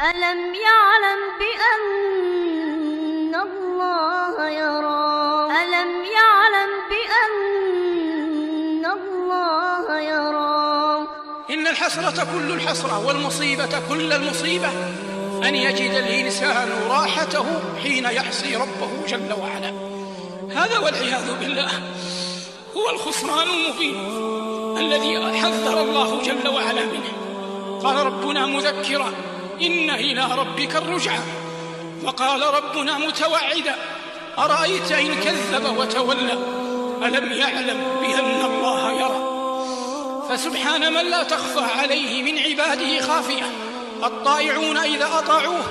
ألم يعلم بأن الله يرى ألم يعلم بأن الله يرى إن الحسرة كل الحسرة والمصيبة كل المصيبة أن يجد الإنسان راحته حين يعصي ربه جل وعلا. هذا والعياذ بالله هو الخسران المبين الذي حذر الله جل وعلا منه. قال ربنا مذكرا: إن إلى ربك الرجعى. وقال ربنا متوعدا: أرأيت إن كذب وتولى ألم يعلم بأن الله يرى. فسبحان من لا تخفى عليه من عباده خافية، الطائعون إذا أطاعوه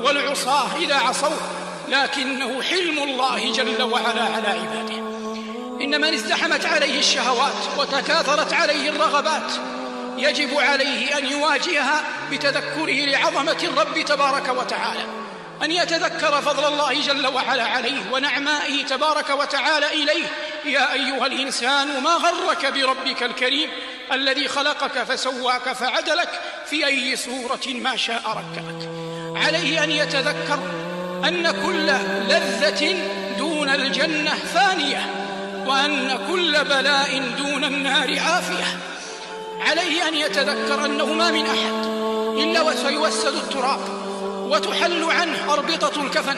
والعصاة إذا عصوه، لكنه حلم الله جل وعلا على عباده. إن من ازدحمت عليه الشهوات وتكاثرت عليه الرغبات يجب عليه أن يواجهها بتذكره لعظمة الرب تبارك وتعالى، أن يتذكر فضل الله جل وعلا عليه ونعمائه تبارك وتعالى إليه. يا أيها الإنسان ما غرك بربك الكريم الذي خلقك فسواك فعدلك في أي صورة ما شاء ركبك. عليه أن يتذكر أن كل لذة دون الجنة فانية، وأن كل بلاء دون النار عافية. عليه أن يتذكر أنه ما من أحد إلا وسيوسد التراب وتحل عنه أربطة الكفن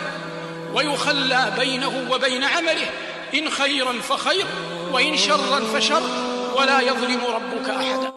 ويخلى بينه وبين عمله، إن خيرا فخير وإن شرا فشر، ولا يظلم ربك أحدا.